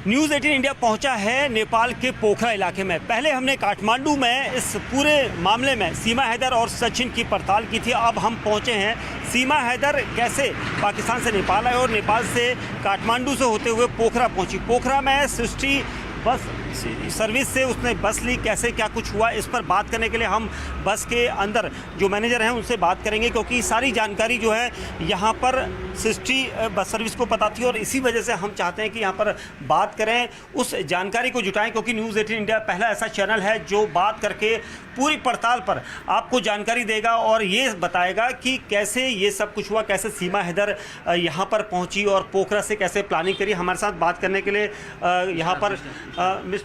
News 18 India पहुंचा है नेपाल के पोखरा इलाके में। पहले हमने काठमांडू में इस पूरे मामले में सीमा हैदर और सचिन की पड़ताल की थी। अब हम पहुंचे हैं सीमा हैदर कैसे पाकिस्तान से नेपाल आए और नेपाल से काठमांडू से होते हुए पोखरा पहुंची। पोखरा में सृष्टि बस सर्विस से उसने बस ली, कैसे क्या कुछ हुआ इस पर बात करने के लिए हम बस के अंदर जो मैनेजर हैं उनसे बात करेंगे, क्योंकि सारी जानकारी जो है यहाँ पर सृष्टि बस सर्विस को पता थी और इसी वजह से हम चाहते हैं कि यहाँ पर बात करें, उस जानकारी को जुटाएं, क्योंकि न्यूज़ 18 इंडिया पहला ऐसा चैनल है जो बात करके पूरी पड़ताल पर आपको जानकारी देगा और ये बताएगा कि कैसे ये सब कुछ हुआ, कैसे सीमा हैदर यहाँ पर पहुँची और पोखरा से कैसे प्लानिंग करी। हमारे साथ बात करने के लिए यहाँ पर मिस्टर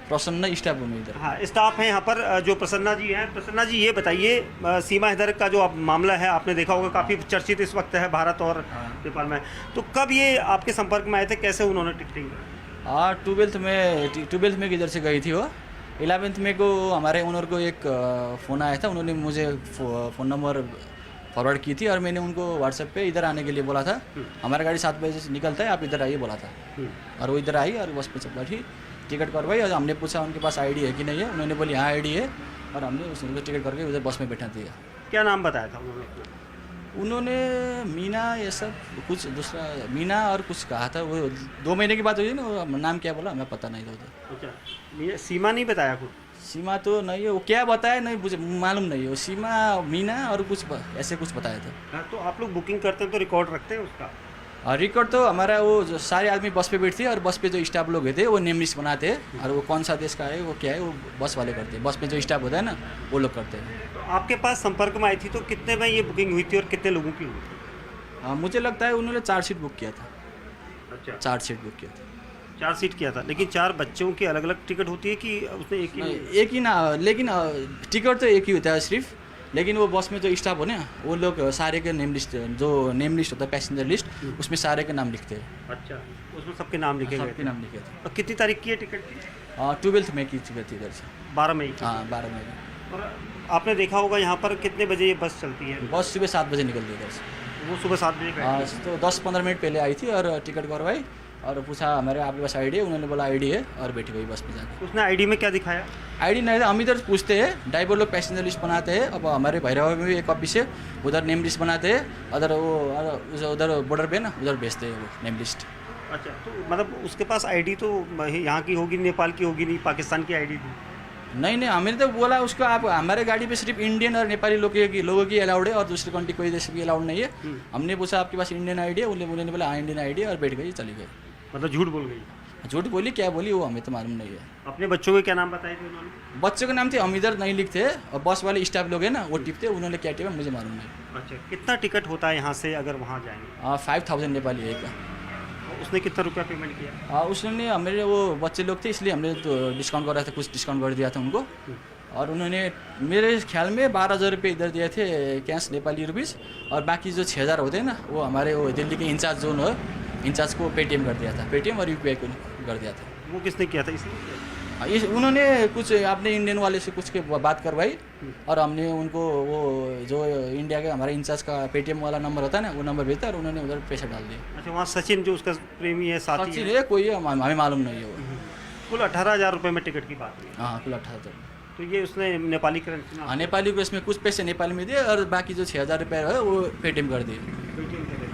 प्रसन्न स्टाफ हूँ इधर। हाँ, स्टाफ हैं यहाँ पर जो प्रसन्ना जी हैं। प्रसन्ना जी ये बताइए, सीमा हैदर का जो मामला है आपने देखा होगा, काफ़ी चर्चित इस वक्त है भारत और नेपाल में, तो कब ये आपके संपर्क में आए थे, कैसे उन्होंने टिकटिंग करी? हाँ, ट्वेल्थ में किधर से गई थी वो। 11th में को हमारे ओनर को एक फ़ोन आया था, उन्होंने मुझे फ़ोन नंबर फॉरवर्ड की थी और मैंने उनको व्हाट्सएप पे इधर आने के लिए बोला था। हमारा गाड़ी 7 बजे से निकलता है, आप इधर आइए बोला था और वो इधर आई और बस पे बैठी, टिकट करवाई और हमने पूछा उनके पास आईडी है कि नहीं है, उन्होंने बोली हाँ आईडी है और हमने उसको टिकट करके उधर बस में बैठा दिया। क्या नाम बताया था उन्होंने? मीना ये सब कुछ दूसरा मीना और कुछ कहा था, वो 2 महीने की बात हुई ना, वो नाम क्या बोला हमें पता नहीं था उधर। अच्छा, सीमा नहीं बताया कुछ? सीमा तो नहीं है, वो क्या बताया नहीं मुझे मालूम नहीं है, वो सीमा मीना और कुछ ऐसे कुछ बताया था। हाँ, तो आप लोग बुकिंग करते हैं तो रिकॉर्ड रखते हैं उसका? और रिकॉर्ड तो हमारा वो जो सारे आदमी बस पे बैठते और बस पे जो स्टाफ लोग होते वो नेम लिस्ट बनाते हैं और वो कौन सा देश का है वो क्या है वो बस वाले करते हैं, बस में जो स्टाफ होता है ना वो लोग करते हैं। तो आपके पास संपर्क में आई थी तो कितने में ये बुकिंग हुई थी और कितने लोगों की हुई थी? हाँ, मुझे लगता है उन्होंने 4 सीट बुक किया था। अच्छा, 4 सीट बुक किया था। 4 सीट किया था, लेकिन 4 बच्चों की अलग अलग टिकट होती है कि उसने एक ही? एक ही ना, लेकिन टिकट तो एक ही होता है सिर्फ, लेकिन वो बस में जो स्टाफ हो ना वो लोग सारे के नेम लिस्ट, जो नेम लिस्ट होता है पैसेंजर लिस्ट, उसमें सारे के नाम लिखते हैं। अच्छा, उसमें सबके नाम लिखे गए? सबके नाम लिखे थे। और कितनी तारीख की है टिकट की? 12th में की टिकट थी इधर से। 12 मई की? हाँ, 12 मई की। और आपने देखा होगा यहाँ पर कितने बजे ये बस चलती है? बस सुबह 7 बजे निकलती है इधर से। वो सुबह 7 बजे? हाँ, तो 10-15 मिनट पहले आई थी और टिकट करवाई और पूछा हमारे आपके पास आईडी है, उन्होंने बोला आईडी है और बैठी गई बस में जाकर। उसने आईडी में क्या दिखाया? आईडी नहीं था, हम इधर पूछते हैं, ड्राइवर लोग पैसेंजर लिस्ट बनाते हैं, अब हमारे भैरव में भी एक ऑफिस है, उधर नेम लिस्ट बनाते हैं, उधर बॉर्डर पे ना उधर भेजते हैं वो नेम लिस्ट। अच्छा, तो मतलब उसके पास आईडी तो यहाँ की होगी, नेपाल की होगी नहीं, पाकिस्तान की आईडी थी? नहीं, हमने तो बोला उसको आप हमारे गाड़ी पे सिर्फ इंडियन और नेपाली लोगों की अलाउड है और दूसरी कंट्री कोई देश भी अलाउड नहीं है। हमने पूछा आपके पास इंडियन आईडी है, उन्होंने बोला हाँ इंडियन आईडी है और बैठ गई, चली गई। मतलब झूठ बोल गई? झूठ बोली क्या बोली वो हमें तो मालूम नहीं है। अपने बच्चों के क्या नाम बताए थे उन्होंने? बच्चों के नाम थे, हम इधर नहीं लिखते और बस वाले स्टाफ लोग हैं ना वो टिपते, उन्होंने क्या टिपा मुझे मालूम नहीं। अच्छा, कितना टिकट होता है यहाँ से अगर वहाँ जाएंगे? 5000 नेपाली है का। उसने कितना रुपया पेमेंट किया? उसने हमारे वो बच्चे लोग थे इसलिए हमने तो डिस्काउंट कर रहा था, कुछ डिस्काउंट कर दिया था उनको और उन्होंने मेरे ख्याल में 12,000 रुपये इधर दिए थे कैश नेपाली रुपीज़ और बाकी जो 6,000 होते हैं ना वो हमारे वो दिल्ली के इंचार्ज जोन हो, इंचार्ज को पेटीएम कर दिया था, पेटीएम और यूपीआई को कर दिया था। वो किसने किया था? इसलिए उन्होंने कुछ आपने इंडियन वाले से कुछ के बात करवाई और हमने उनको वो जो इंडिया के हमारे इंचार्ज का पेटीएम वाला नंबर होता है ना वो नंबर भेजा और उन्होंने उधर पैसा डाल दिया। अच्छा, वहाँ सचिन जो उसका प्रेमी है, साथी सचिन है कोई है, हमें मालूम नहीं है वो। कुल 18,000 रुपये में टिकट की बात हुई? हाँ, कुल 18,000। तो ये उसने नेपाली करेंसी में? हाँ, नेपाली को इसमें कुछ पैसे नेपाली में दिए और बाकी जो 6,000 रुपये है वो पेटीएम कर दिए।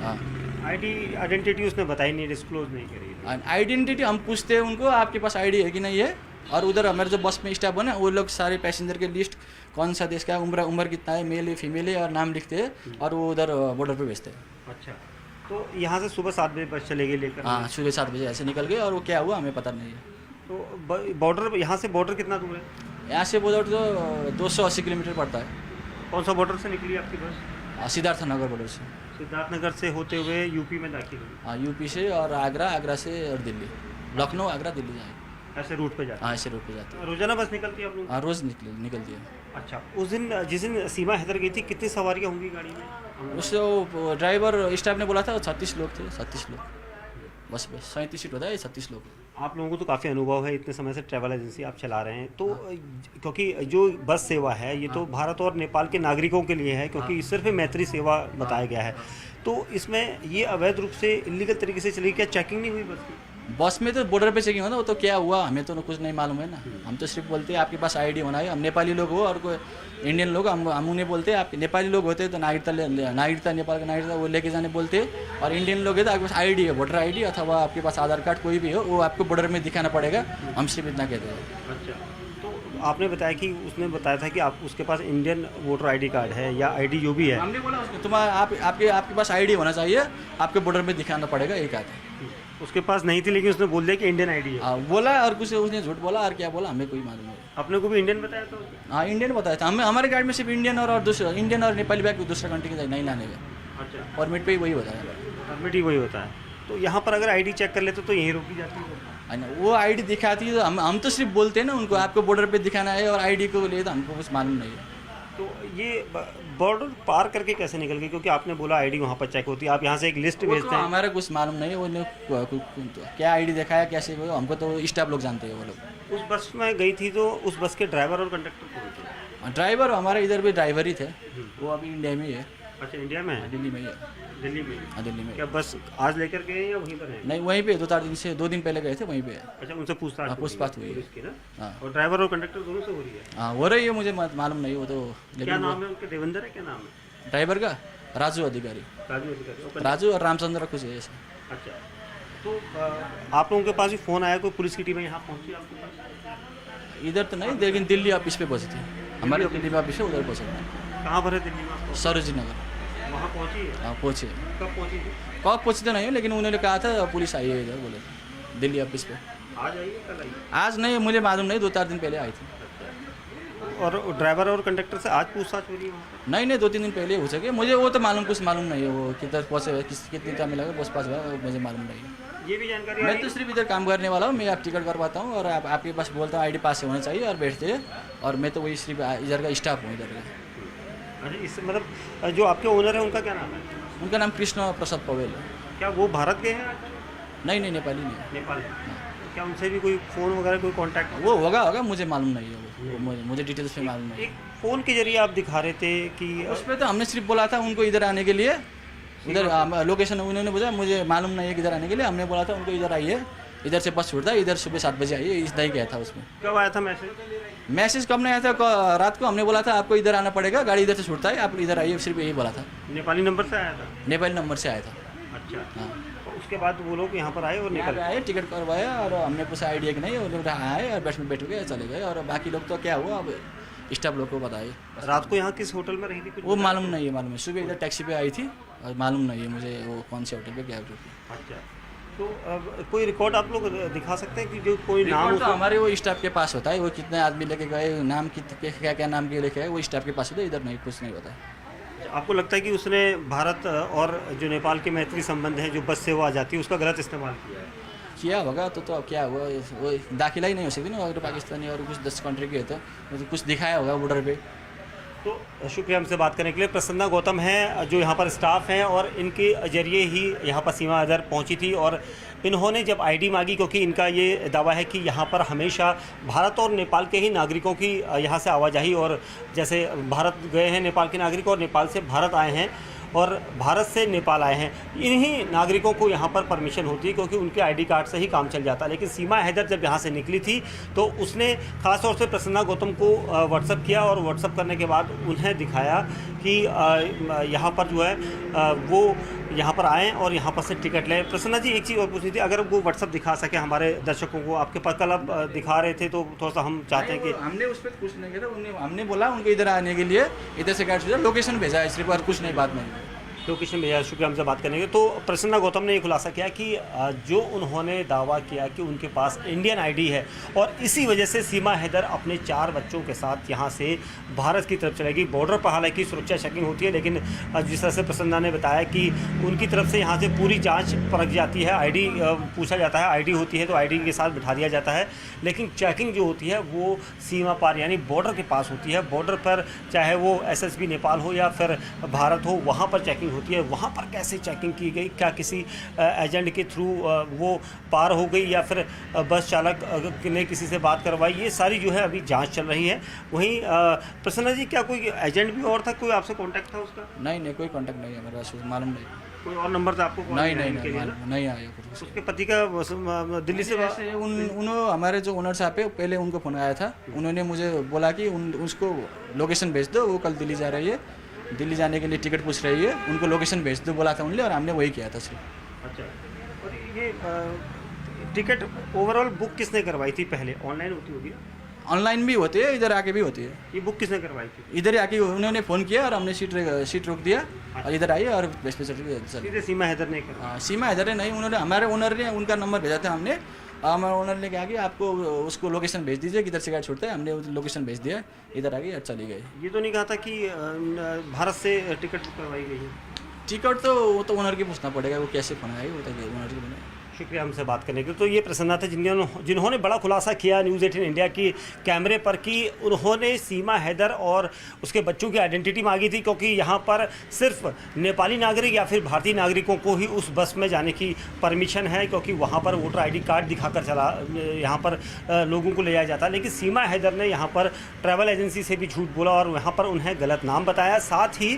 हाँ, आइडेंटिटी उसने बताई नहीं, डिस्क्लोज नहीं करी? आइडेंटिटी हम पूछते हैं उनको आपके पास आईडी है कि नहीं है और उधर हमारे जो बस में स्टाफ है ना वो लोग सारे पैसेंजर के लिस्ट कौन सा देश का है, उम्र कितना है, मेल है फीमेल है और नाम लिखते हैं और वो उधर बॉर्डर पे भेजते हैं। अच्छा, तो यहाँ से सुबह 7 बजे बस चलेगी लेकर? हाँ, सुबह 7 बजे ऐसे निकल गए और वो क्या हुआ हमें पता नहीं है। तो बॉर्डर, यहाँ से बॉर्डर कितना दूर है? यहाँ से बॉर्डर तो 280 किलोमीटर पड़ता है। कौन सा बॉर्डर से निकली आपकी बस? सिद्धार्थ नगर बॉर्डर से। सिद्धार्थनगर से होते हुए यूपी में दाखिल हुई? हाँ, यूपी से और आगरा से और दिल्ली, लखनऊ आगरा दिल्ली जाए ऐसे रूट पे जाती? हाँ, ऐसे रूट पे जाती है। रोजाना बस निकलती है आप लोग? हाँ, रोज़ निकलती है। अच्छा, उस दिन जिस दिन सीमा हैदर गई थी कितनी सवारियाँ होंगी गाड़ी में? उससे ड्राइवर स्टाफ ने बोला था 36 लोग थे, 36 लोग बस 37 सीट होता है, 36 लोग। आप लोगों को तो काफ़ी अनुभव है, इतने समय से ट्रैवल एजेंसी आप चला रहे हैं, तो क्योंकि जो बस सेवा है ये तो भारत और नेपाल के नागरिकों के लिए है, क्योंकि सिर्फ मैत्री सेवा बताया गया है, तो इसमें ये अवैध रूप से इलीगल तरीके से चली, क्या चेकिंग नहीं हुई बस की? बस में तो बॉर्डर पे चेकिंग होता, वो तो क्या हुआ हमें तो कुछ नहीं मालूम है ना। हम तो सिर्फ बोलते हैं आपके पास आईडी होना है। हम नेपाली लोग हो और कोई इंडियन लोग, हम उन्हें बोलते हैं आप नेपाली लोग होते तो नागरिकता नेपाल का नागरिकता वो लेके जाने बोलते हैं, और इंडियन लोग है तो आपके पास आईडी है, वोटर आईडी अथवा आपके पास आधार कार्ड कोई भी हो, वो आपको बॉर्डर में दिखाना पड़ेगा। हम सिर्फ इतना कहते हैं। अच्छा, तो आपने बताया कि उसने बताया था कि आप उसके पास इंडियन वोटर आईडी कार्ड है या आईडी जो भी है। हमने बोला उसको तुम्हारा आपके पास आईडी होना चाहिए, आपके बॉर्डर में दिखाना पड़ेगा, एक आता है। उसके पास नहीं थी, लेकिन उसने बोल दिया कि इंडियन आईडी है। हाँ बोला, और कुछ उसने झूठ बोला और क्या बोला हमें कोई मालूम नहीं। अपने को भी इंडियन बताया था उसने? हाँ इंडियन बताया था हमें। हमारे गाड़ी में सिर्फ इंडियन और दूसरा इंडियन और नेपाली बैग दूसरा कंट्री के नहीं लाने का। अच्छा, परमिट पे ही वही बताया। परमिट ही वही होता है। तो यहाँ पर अगर आईडी चेक कर लेते तो यहीं रोकी जाती है। है ना, वो आईडी दिखाती है तो हम तो सिर्फ बोलते हैं ना उनको आपको बॉर्डर पे दिखाना है, और आईडी को लिए तो हमको कुछ मालूम नहीं है। तो ये बॉर्डर पार करके कैसे निकल गए? क्योंकि आपने बोला आईडी वहाँ पर चेक होती है, आप यहाँ से एक लिस्ट वो भेजते तो हैं। हमारा कुछ मालूम नहीं है, वो क्या आईडी दिखाया कैसे, हमको तो स्टाफ लोग जानते हैं वो लोग। उस बस में गई थी तो उस बस के ड्राइवर और कंडक्टर कौन थे? ड्राइवर हमारे इधर भी ड्राइवर ही थे, वो अभी इंडिया में ही है। अच्छा, इंडिया में है? दिल्ली में ही है। दिल्ली में? हाँ दिल्ली में। क्या बस आज लेकर गए या वहीं पर है? नहीं वहीं पे 2 दिन पहले गए थे, वहीं पे है। अच्छा, उनसे पूछताछ हाँ, पूछताछ हुई है। पुलिस की ना? हाँ और ड्राइवर और कंडक्टर दोनों से हो रही है? हाँ हो रही है, मुझे मालूम नहीं वो तो। क्या लेकिन नाम है उनके? देवेंद्र है? क्या नाम है ड्राइवर का? राजू अधिकारी। राजू अधिकारी? और राजू और रामचंद्र कुछ है ऐसे। अच्छा, तो आप लोगों के पास भी फ़ोन आया, कोई पुलिस की टीम यहाँ पहुँची आपके पास? इधर तो नहीं, लेकिन दिल्ली ऑफिस पे पहुँची थी हमारे। दिल्ली में ऑफिस है, उधर पहुँचे थे। कहाँ पर है दिल्ली में आपको? सरोजी नगर। वहाँ पहुँची है? हाँ पहुँचे। कब पहुँची थी? कब पहुँची तो नहीं है, लेकिन उन्होंने कहा था पुलिस आई है इधर, बोले दिल्ली ऑफिस पे। आज आई है, कल आई है? आज नहीं, मुझे मालूम नहीं, 2-4 दिन पहले आई थी। और ड्राइवर और कंडक्टर से आज पूछताछ हो रही है वहाँ पर? नहीं 2-3 दिन पहले हो सके, मुझे वो तो कुछ मालूम नहीं है, वो किधर पहुँचे कितनी टाइम लगा बस पास हुआ, मुझे मालूम नहीं है। ये भी जानकारी मैं आई? तो सिर्फ इधर काम करने वाला हूँ, मैं आप टिकट करवाता हूँ और आपके पास बोलता हूँ आईडी पास से होना चाहिए और बैठते हैं, और मैं तो वही सिर्फ इधर का स्टाफ हूँ इधर का। अरे इस मतलब जो आपके ओनर है उनका क्या नाम है? उनका नाम कृष्ण प्रसाद पवेल है। क्या वो भारत गए हैं आज? नहीं नेपाली नहीं है। नेपाल है? क्या उनसे भी कोई फ़ोन वगैरह कोई कांटेक्ट? वो होगा मुझे मालूम नहीं है, वो मुझे डिटेल्स में मालूम नहीं है। एक फ़ोन के जरिए आप दिखा रहे थे कि उस पर तो हमने सिर्फ बोला था उनको इधर आने के लिए, उधर लोकेशन उन्होंने बोला, मुझे मालूम नहीं है किधर आने के लिए। हमने बोला था उनको इधर आइए, इधर से बस छूटता है, इधर सुबह 7 बजे आइए, इतना ही गया था उसमें। कब आया था मैसेज? मैसेज कब नहीं आया था, रात को हमने बोला था आपको इधर आना पड़ेगा, गाड़ी इधर से छूटता है, आप इधर आइए, सिर्फ यही बोला था। नेपाली नंबर से आया था? नेपाली नंबर से आया था। अच्छा, हाँ तो उसके बाद वो लोग यहाँ पर आए और यहाँ निकल पे आए, टिकट करवाया और हमने पूछा आइडिया कि नहीं, वो लोग आए और बस में बैठ गए चले गए, और बाकी लोग तो क्या हुआ अब स्टाफ लोग को बताइए। रात को यहाँ किस होटल में रही थी कुछ? वो मालूम नहीं है, सुबह इधर टैक्सी पे आई थी और मालूम नहीं है मुझे वो कौन से होटल पे क्या होटल पे। अच्छा, तो अब कोई रिकॉर्ड आप लोग दिखा सकते हैं कि जो कोई नाम रिकॉर्ड तो हमारे वो स्टाफ के पास होता है, वो कितने आदमी लेके गए, नाम क्या क्या नाम के लेके गए, वो स्टाफ के पास होता है, इधर नहीं कुछ नहीं होता है। आपको लगता है कि उसने भारत और जो नेपाल के मैत्री संबंध है, जो बस से वो आ जाती है, उसका गलत इस्तेमाल किया है? किया होगा तो अब क्या हुआ, वो दाखिला ही नहीं हो सकती ना अगर पाकिस्तानी और कुछ 10 कंट्री के होता है, तो कुछ दिखाया होगा बॉर्डर पे। तो शुक्रिया हमसे बात करने के लिए। प्रसन्ना गौतम है जो यहाँ पर स्टाफ हैं, और इनके जरिए ही यहाँ पर सीमा हैदर पहुँची थी, और इन्होंने जब आईडी मांगी, क्योंकि इनका ये दावा है कि यहाँ पर हमेशा भारत और नेपाल के ही नागरिकों की यहाँ से आवाजाही, और जैसे भारत गए हैं नेपाल के नागरिक और नेपाल से भारत आए हैं और भारत से नेपाल आए हैं, इन्हीं नागरिकों को यहाँ पर परमिशन होती है, क्योंकि उनके आईडी कार्ड से ही काम चल जाता है। लेकिन सीमा हैदर जब यहाँ से निकली थी तो उसने ख़ास तौर से प्रसन्ना गौतम को व्हाट्सअप किया, और व्हाट्सअप करने के बाद उन्हें दिखाया कि यहाँ पर जो है वो यहाँ पर आएँ और यहाँ पर से टिकट लें। प्रसन्ना जी, एक चीज़ और पूछनी थी, अगर वो व्हाट्सअप दिखा सके हमारे दर्शकों को, आपके पास कल आप दिखा रहे थे तो थोड़ा सा हम चाहते हैं कि हमने उस पर कुछ नहीं किया था, हमने बोला उनको इधर आने के लिए, इधर से गाड़ी लोकेशन भेजा है सिर्फ, और कुछ नहीं, बात नहीं। लोकेशन भेजा। शुक्रिया हमसे बात करने के। तो प्रसन्ना गौतम ने ये खुलासा किया कि जो उन्होंने दावा किया कि उनके पास इंडियन आईडी है, और इसी वजह से सीमा हैदर अपने 4 बच्चों के साथ यहाँ से भारत की तरफ चलेगी। बॉर्डर पर हालांकि सुरक्षा चेकिंग होती है, लेकिन जिस तरह से प्रसन्ना ने बताया कि उनकी तरफ से यहाँ से पूरी जाँच परख जाती है, आईडी पूछा जाता है, आईडी होती है तो आईडी के साथ बिठा दिया जाता है, लेकिन चेकिंग जो होती है वो सीमा पार यानी बॉर्डर के पास होती है। बॉर्डर पर चाहे वो एसएसबी नेपाल हो या फिर भारत हो, वहाँ पर चेकिंग होती है। वहाँ पर कैसे चेकिंग की गई, क्या किसी एजेंट के थ्रू वो पार हो गई या फिर बस चालक ने किसी से बात करवाई, ये सारी जो है अभी जांच चल रही है। वहीं प्रसन्ना जी, क्या कोई एजेंट भी और था, कोई आपसे कांटेक्ट था उसका? नहीं कोई कांटेक्ट नहीं है मेरे पास, मालूम नहीं। कोई और नंबर था आपको कॉल नहीं करने नहीं के लिए ना? नहीं नहीं आया कुछ। उसके पति का दिल्ली से ऐसे उन्होंने हमारे जो ओनर साहब है पहले उनको फ़ोन आया था, उन्होंने मुझे बोला कि उसको लोकेशन भेज दो, वो कल दिल्ली जा रही है, दिल्ली जाने के लिए टिकट पूछ रही है, उनको लोकेशन भेज दो बोला था उन्होंने, और हमने वही किया था सिर्फ। अच्छा, और ये टिकट ओवरऑल बुक किसने करवाई थी? पहले ऑनलाइन होती होगी ना? ऑनलाइन भी होती है, इधर आके भी होती है। ये बुक किसने करवाई थी? इधर आके उन्होंने फ़ोन किया और हमने सीट रोक दिया और इधर आई और बस पे चल। सीधे सीमा हैदर ने करवाई? सीमा इधर है नहीं, उन्होंने हमारे ओनर ने उनका नंबर भेजा था, हमने हमारे ओनर ने कहा कि आपको उसको लोकेशन भेज दीजिए किधर से गाड़ी छोड़ता है, हमने लोकेशन भेज दिया, इधर आ गई और चली गई। ये तो नहीं कहा था कि भारत से टिकट बुक करवाई गई है? टिकट तो वो तो ओनर की पूछना पड़ेगा, वो कैसे फोन आई, वो तो ओनर की बनाई। शुक्रिया हमसे बात करने के लिए। तो ये प्रसन्ना थे जिन्होंने बड़ा खुलासा किया न्यूज़ 18 इंडिया की कैमरे पर कि उन्होंने सीमा हैदर और उसके बच्चों की आइडेंटिटी मांगी थी, क्योंकि यहाँ पर सिर्फ नेपाली नागरिक या फिर भारतीय नागरिकों को ही उस बस में जाने की परमिशन है, क्योंकि वहाँ पर वोटर ID कार्ड दिखाकर यहाँ पर लोगों को ले जाया जाता है। लेकिन सीमा हैदर ने यहाँ पर ट्रैवल एजेंसी से भी झूठ बोला और यहाँ पर उन्हें गलत नाम बताया, साथ ही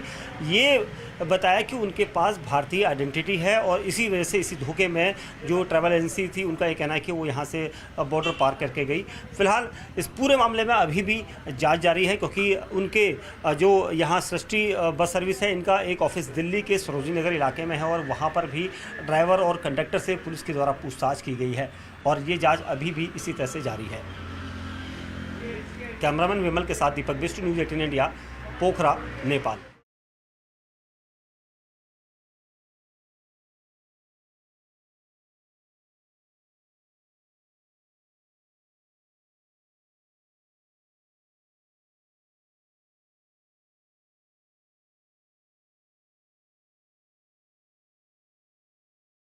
ये बताया कि उनके पास भारतीय आइडेंटिटी है, और इसी वजह से इसी धोखे में जो ट्रैवल एजेंसी थी उनका ये कहना है कि वो यहाँ से बॉर्डर पार करके गई। फिलहाल इस पूरे मामले में अभी भी जांच जारी है, क्योंकि उनके जो यहाँ सृष्टि बस सर्विस है, इनका एक ऑफिस दिल्ली के सरोजनी नगर इलाके में है, और वहाँ पर भी ड्राइवर और कंडक्टर से पुलिस के द्वारा पूछताछ की गई है, और ये जाँच अभी भी इसी तरह से जारी है। कैमरामैन विमल के साथ दीपक बिष्ट, न्यूज़ 18 इंडिया, पोखरा, नेपाल।